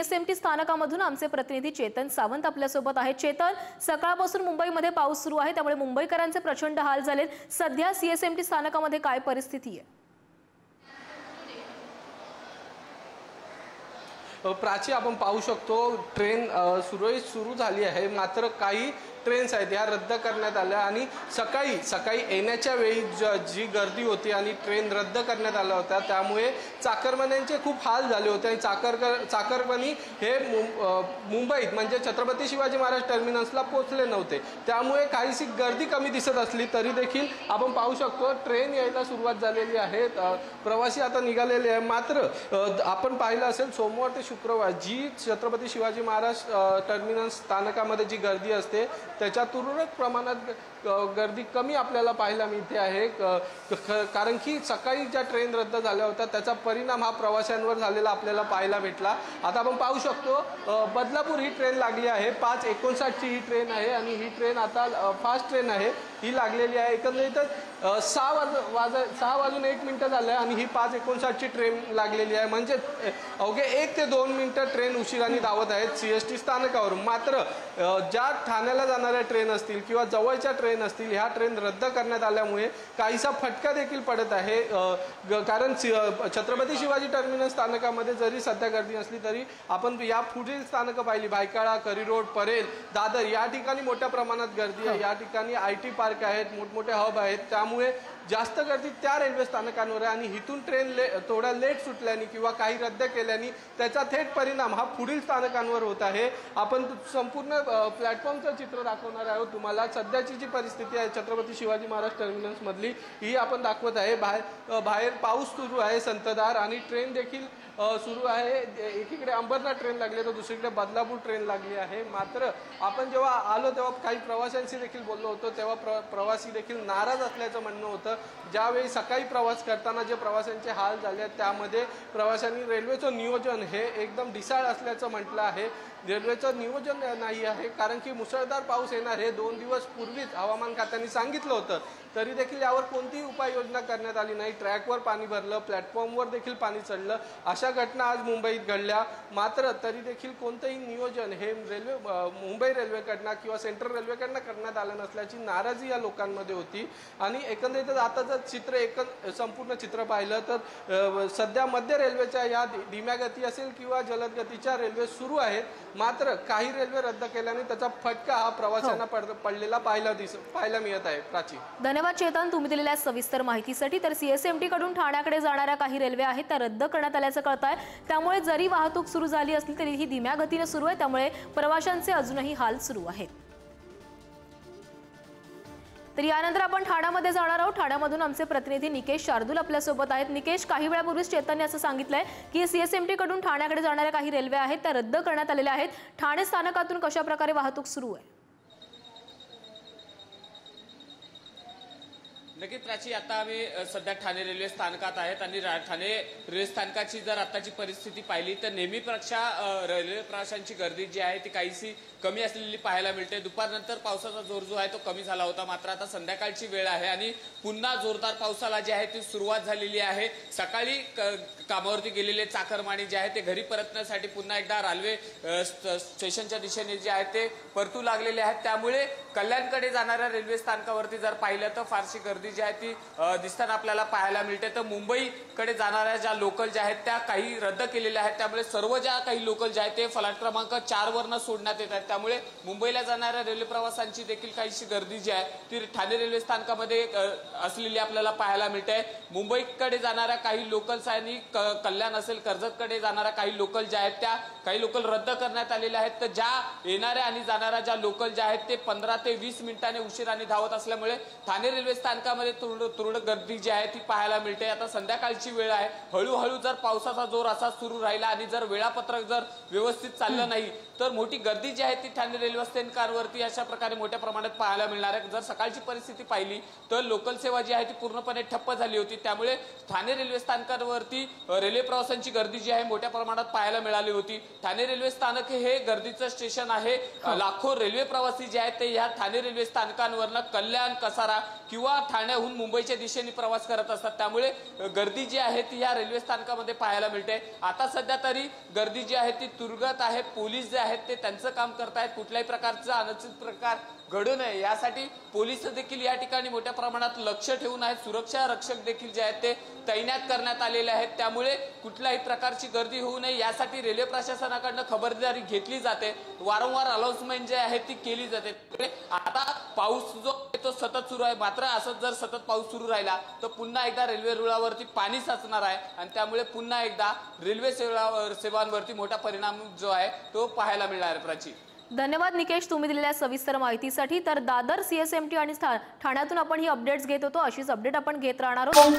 CSMT स्थानकामधून आमचे प्रतिनिधी चेतन सावंत आपल्यासोबत आहेत। चेतन, सकाळपासून मुंबईमध्ये पाऊस सुरू आहे, त्यामुळे मुंबईकरांचे प्रचंड हाल झालेत। सध्या सीएसएमटी स्थानकामध्ये काय परिस्थिती आहे? प्राची, आपण पाहू शकतो ट्रेन सुरू झाली आहे, मात्र काही ट्रेन्स आहेत ह्या रद्द करण्यात आल्या आणि सकाळी येण्याच्या वेळी जी गर्दी होती आणि ट्रेन रद्द करण्यात आल्या होत्या, त्यामुळे चाकरमान्यांचे खूप हाल झाले होते आणि चाकरमानी हे मुंबईत म्हणजे छत्रपती शिवाजी महाराज टर्मिनसला पोहोचले नव्हते, त्यामुळे काहीशी गर्दी कमी दिसत असली तरी देखील आपण पाहू शकतो ट्रेन यायला सुरुवात झालेली आहे, प्रवासी आता निघालेले आहे। मात्र आपण पाहिलं असेल सोमवार ते शुक्रवार जी छत्रपती शिवाजी महाराज टर्मिनस स्थानकामध्ये जी गर्दी असते त्याच्या तुलनेत प्रमाणात गर्दी कमी आपल्याला पाहायला मिळते आहे, कारण की सकाळी ज्या ट्रेन रद्द झाल्या होत्या त्याचा परिणाम हा प्रवाशांवर झालेला आपल्याला पाहायला भेटला। आता आपण पाहू शकतो बदलापूर ही ट्रेन लागली आहे, 5:59 ची ही ट्रेन आहे आणि ही ट्रेन आता फास्ट ट्रेन आहे, ही लागलेली आहे। एकंदरीतच 6 वाजून 1 मिनिट झाले आणि ही 5:59 ची ट्रेन लागलेली आहे, म्हणजे अवघे 1 ते 2 मिनिटं ट्रेन उशिराने धावत आहेत सीएसटी स्थानकावरून। मात्र ज्या ठाण्याला जाणाऱ्या ट्रेन असतील किंवा जवळच्या ट्रेन असतील ह्या ट्रेन रद्द करण्यात आल्यामुळे काहीसा फटका देखील पडत आहे, कारण छत्रपती शिवाजी टर्मिनस स्थानकामध्ये जरी सध्या गर्दी नसली तरी आपण या पुढील स्थानकं पाहिली, भायखळा, करीरोड, परेल, दादर या ठिकाणी मोठ्या प्रमाणात गर्दी आहे। या ठिकाणी IT पार्क आहेत, मोठमोठे हब आहेत, त्यामुळे जास्त गर्दी त्या रेल्वे स्थानकांवर आहे आणि इथून ट्रेन थोडा लेट सुटल्याने किंवा काही रद्द केल्याने त्याचा थेट परिणाम हा पुढील स्थानकांवर होत आहे। आपण संपूर्ण प्लॅटफॉर्मचं चित्र दाखवणार आहोत तुम्हाला। सध्याची जी परिस्थिती आहे छत्रपती शिवाजी महाराज टर्मिनस मधली ही आपण दाखवत आहे। बाहेर पाऊस सुरू आहे संततधार आणि ट्रेन देखील सुरू आहे, एकीकडे अंबरनाथ ट्रेन लागली तर दुसरीकडे बदलापूर ट्रेन लागली आहे। मात्र आपण जेव्हा आलो तेव्हा काही प्रवाशांशी देखील बोललो होतो, तेव्हा प्रवासी देखील नाराज असल्याचं म्हणणं होतं। ज्यावेळी सकाळी प्रवास करताना जे प्रवाशांचे हाल झाले त्यामध्ये प्रवाशांनी रेल्वेचं नियोजन हे एकदम ढिसाळ असल्याचं म्हटलं आहे। रेल्वेचं नियोजन नाही आहे, कारण की मुसळधार पाऊस येणार हे 2 दिवस पूर्वीच हवामान खात्याने सांगितलं होतं, तरी देखील यावर कोणतीही उपाययोजना करण्यात आली नाही। ट्रॅकवर पाणी भरलं, प्लॅटफॉर्मवर देखील पाणी चढलं, अशा घटना आज मुंबईत घडल्या। मात्र तरी देखील कोणतंही नियोजन हे मुंबई रेल्वेकडनं किंवा सेंट्रल रेल्वेकडनं करण्यात आलं नसल्याची नाराजी या लोकांमध्ये होती। आणि एकंदरीतच आता जर संपूर्ण चित्र पाहिलं तर सध्या मध्य रेल्वेच्या या धीम्या गती असेल किंवा जलद गतीच्या रेल्वे सुरू आहेत, मात्र काही रेल्वे रद्द केल्याने त्याचा फटका हा प्रवाशांना पडलेला पाहायला मिळत आहे। प्राची, धन्यवाद चेतन, तुम्ही दिलेल्या सविस्तर माहितीसाठी। तर सीएसएमटी कडून ठाण्याकडे जाणाऱ्या काही रेल्वे आहेत त्या रद्द करण्यात आल्याचं कळतंय, त्यामुळे जरी वाहतूक सुरू झाली असली तरी ही धीम्या गतीने सुरू आहे, त्यामुळे प्रवाशांचे अजूनही हाल सुरू आहेत। तर यानंतर आपण ठाण्यामध्ये जाणार आहोत। ठाण्यामधून आमचे प्रतिनिधी निकेश शार्दूल आपल्यासोबत आहेत। निकेश, काही वेळापूर्वीच चेतनने असं सांगितलंय की सीएसएमटी कडून ठाण्याकडे जाणाऱ्या काही रेल्वे आहेत त्या रद्द करण्यात आलेल्या आहेत, ठाणे स्थानकातून कशा प्रकारे वाहतूक सुरू आहे? नक्कीच प्राची, आता आम्ही सध्या ठाणे रेल्वे स्थानकात आहेत आणि ठाणे रेल्वे स्थानकाची जर आताची परिस्थिती पाहिली तर नेहमीपेक्षा रेल्वे प्रवाशांची गर्दी जी आहे ती काहीशी कमी असलेली पाहायला मिळते। दुपारनंतर पावसाचा जोर जो आहे तो कमी झाला होता, मात्र आता संध्याकाळची वेळ आहे आणि पुन्हा जोरदार पावसाला जी आहे ती सुरुवात झालेली आहे। सकाळी कामावरती गेलेले चाकरमानी जे आहे ते घरी परतण्यासाठी पुन्हा एकदा रेल्वे स्टेशनच्या दिशेने जे आहे ते परतू लागलेले आहेत, त्यामुळे कल्याणकडे जाणाऱ्या रेल्वे स्थानकावरती जर पाहिलं तर फारशी गर्दी जी आहे ती दिसताना आपल्याला पाहायला मिळते। तर मुंबईकडे जाणाऱ्या ज्या लोकल ज्या आहेत त्या काही रद्द केलेल्या आहेत, त्यामुळे सर्व ज्या काही लोकल ज्या आहेत ते फलाट क्रमांक 4 वरनं सोडण्यात येत आहेत, त्यामुळे मुंबईला जाणाऱ्या रेल्वे प्रवासांची देखील काहीशी गर्दी जी आहे ती ठाणे रेल्वे स्थानकामध्ये असलेली आपल्याला पाहायला मिळते। मुंबईकडे जाणाऱ्या काही लोकल्स आणि कल्याण असेल कर्जतकडे जाणाऱ्या काही लोकल ज्या आहेत त्या काही लोकल रद्द करण्यात आलेल्या आहेत, तर ज्या येणाऱ्या आणि जाणाऱ्या ज्या लोकल ज्या आहेत ते 15 ते 20 मिनिटांनी उशिराने धावत असल्यामुळे ठाणे रेल्वे स्थानकामध्ये तुरळक गर्दी जी आहे ती पाहायला मिळते। आता संध्याकाळची वेळ आहे, हळूहळू जर पावसाचा जोर असा सुरू राहिला आणि जर वेळापत्रक जर व्यवस्थित चाललं नाही तर मोठी गर्दी जी आहे ती ठाणे रेल्वे स्थानकावरती अशा प्रकारे मोठ्या प्रमाणात पाहायला मिळणार आहे। जर सकाळची परिस्थिती पाहिली तर लोकल सेवा जी आहे ती पूर्णपणे ठप्प झाली होती, त्यामुळे ठाणे रेल्वे स्थानकावरती रेल्वे प्रवाशांची गर्दी जी आहे मोठ्या प्रमाणात पाहायला मिळाली होती। ठाणे रेल्वे स्थानक हे गर्दीचं स्टेशन आहे, लाखो रेल्वे प्रवासी जे आहेत ते या ठाणे रेल्वे स्थानकांवरनं कल्याण, कसारा किंवा ठाण्याहून मुंबईच्या दिशेने प्रवास करत असतात, त्यामुळे गर्दी जी आहे ती या रेल्वे स्थानकामध्ये पाहायला मिळते। आता सध्या तरी गर्दी जी आहे ती तुरगत आहे। पोलीस जे आहेत ते त्यांचं काम करतायत, कुठल्याही प्रकारचा अनुचित प्रकार घडू नये यासाठी पोलीस देखील या ठिकाणी मोठ्या प्रमाणात लक्ष ठेवून आहेत। सुरक्षा रक्षक देखील जे आहेत ते तैनात करण्यात आलेले आहेत, त्यामुळे कुठल्याही प्रकारची गर्दी होऊ नये यासाठी रेल्वे प्रशासनाकडून खबरदारी घेतली जाते। वारंवार अनाउन्समेंट जे आहे ती केली जाते। आता पाऊस जो तो सतत सुरू आहे, मात्र असंच जर सतत पाऊस सुरू राहिला तर पुन्हा एकदा रेल्वे रुळावरती पाणी साचणार आहे आणि त्यामुळे पुन्हा एकदा रेल्वे सेवांवरती मोठा परिणाम जो आहे तो पाहायला मिळणार आहे। प्राची, धन्यवाद निकेश, तुम्ही दिलेल्या सविस्तर माहितीसाठी। तर दादर CSMT आणि ठाण्यातून आपण ही अपडेट्स घेत होतो, अशीच अपडेट आपण घेत राहणार आहोत।